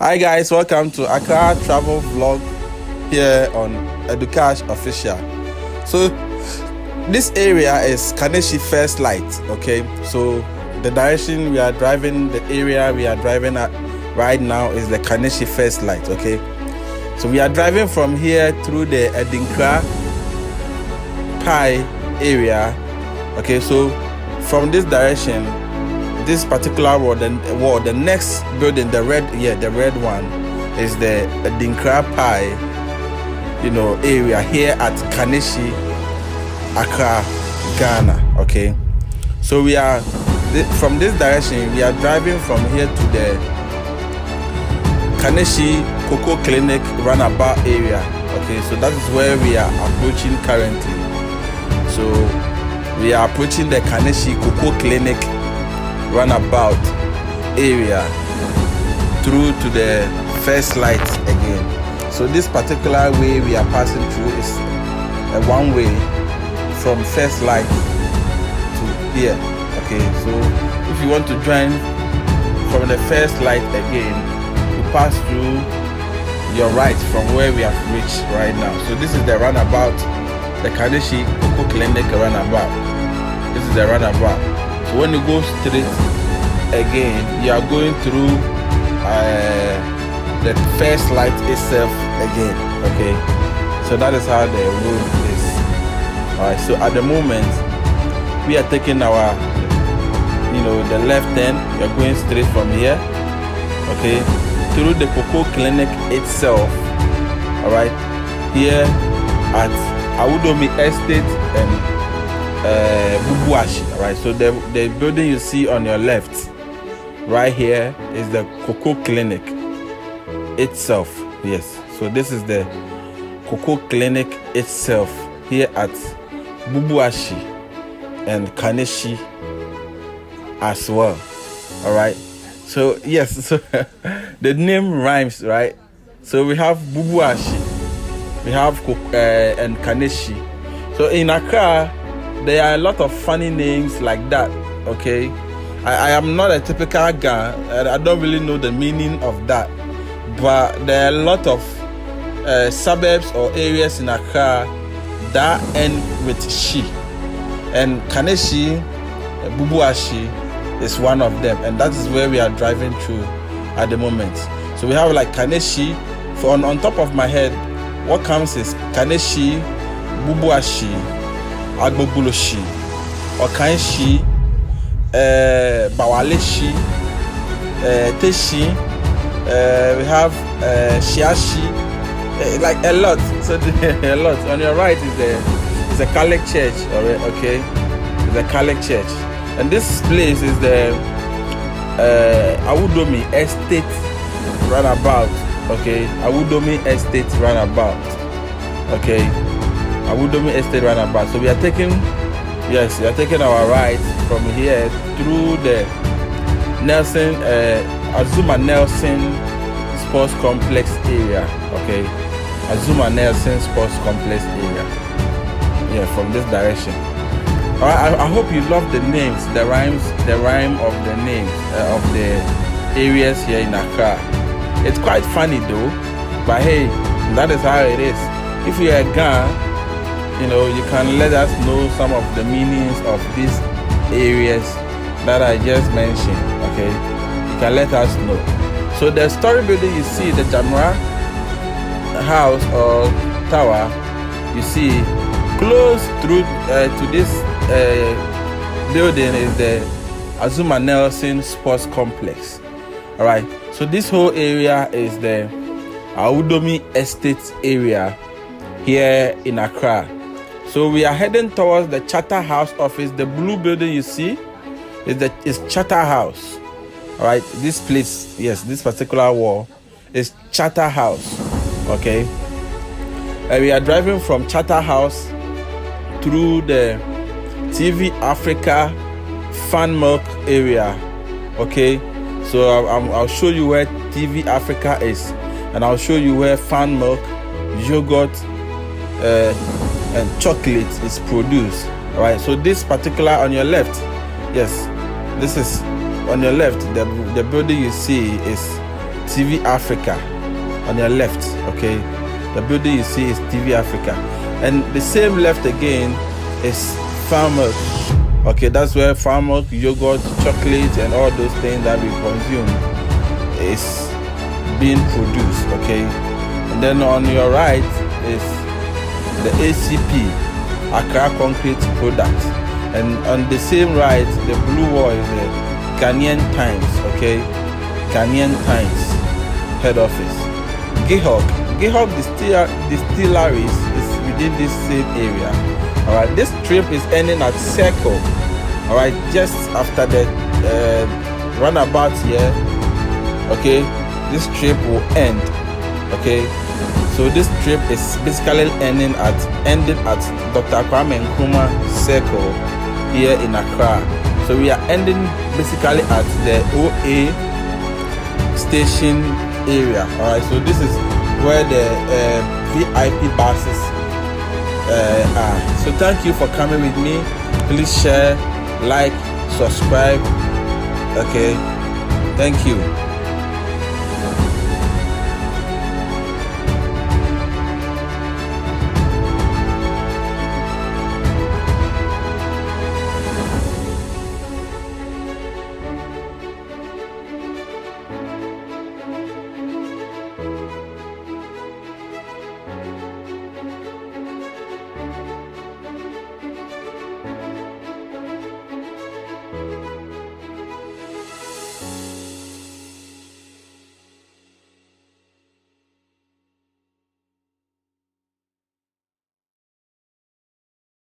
Hi guys, welcome to Accra travel vlog here on AduKash official. So this area is Kaneshie First Light, okay? So the direction we are driving, the area we are driving at right now is the Kaneshie First Light, okay? So we are driving from here through the Nkrumah area, okay? So from this direction, this particular wall, the next building, the red one, is the Nkrumah area here at Kaneshie, Accra, Ghana. Okay, so we are from this direction. We are driving from here to the Kaneshie Cocoa Clinic roundabout area. Okay, so that is where we are approaching currently. So we are approaching the Kaneshie Cocoa Clinic roundabout area through to the First Light again. So this particular way we are passing through is a one way from First Light to here. Okay, so if you want to join from the First Light again, you pass through your right from where we have reached right now. So this is the roundabout, the Kaneshie Cocoa Clinic roundabout. This is the roundabout. So when you go straight again, you are going through the First Light itself again. Okay, so that is how the road is. Alright, so at the moment we are taking our the left turn. We are going straight from here, okay, through the Cocoa Clinic itself. Alright, here at Awudome Estate and Bubuashie. Alright, so the building you see on your left right here is the Cocoa Clinic itself. Yes, so this is the Cocoa Clinic itself here at Bubuashie and Kaneshie as well. Alright, so yes, so the name rhymes, right? So we have Bubuashie, we have and Kaneshie. So in Accra there are a lot of funny names like that. Okay, I am not a typical guy. I don't really know the meaning of that, but there are a lot of suburbs or areas in Accra that end with she, and Kaneshie, Bubuashie is one of them, and that is where we are driving through at the moment. So we have like Kaneshie. For on top of my head, what comes is Kaneshie, Bubuashie, Agbogboloshi, Okanshi, Bawaleshi, Teshi, we have Shiashi, like a lot. So a lot. On your right is a Catholic church, okay? It's a Catholic church, and this place is the Awudome Estate roundabout. Okay, Awudome Estate roundabout. Okay, Awudome Estate roundabout. So we are taking our right from here through the Azuma Nelson Sports Complex area. Okay, Azuma Nelson Sports Complex area. Yeah, from this direction. Alright, I hope you love the names, the rhyme of the names of the areas here in Accra. It's quite funny though, but hey, that is how it is. If you are a Ghana, you can let us know some of the meanings of these areas that I just mentioned. Okay, you can let us know. So the story building you see, the Jamra house or tower, you see close through to this building is the Azuma Nelson Sports Complex. All right, so this whole area is the Awudome Estate area here in Accra. So we are heading towards the Charter House office. The blue building you see is Charter House. All right, this place, yes, this particular wall is Charter House. Okay, and we are driving from Charter House through the TV Africa FamMilk area. Okay, so I'll show you where TV Africa is, and I'll show you where FamMilk, yogurt, and chocolate is produced. All right, so this particular on your left, yes, this is on your left, the building you see is TV Africa on your left. Okay, the building you see is TV Africa, and the same left again is FamMilk. Okay, that's where FamMilk, yogurt, chocolate, and all those things that we consume is being produced. Okay, and then on your right is the ACP, Accra Concrete Products, and on the same right, the blue wall is the Ghanaian Times. Okay, Ghanaian Times head office. Gihog Distilleries is within this same area. All right, this trip is ending at Circle. All right, just after the runabout here. Okay, this trip will end. Okay, so this trip is basically ending at Dr. Nkrumah Circle here in Accra. So we are ending basically at the OA station area. All right, so this is where the VIP buses are. So thank you for coming with me. Please share, like, subscribe. Okay, thank you.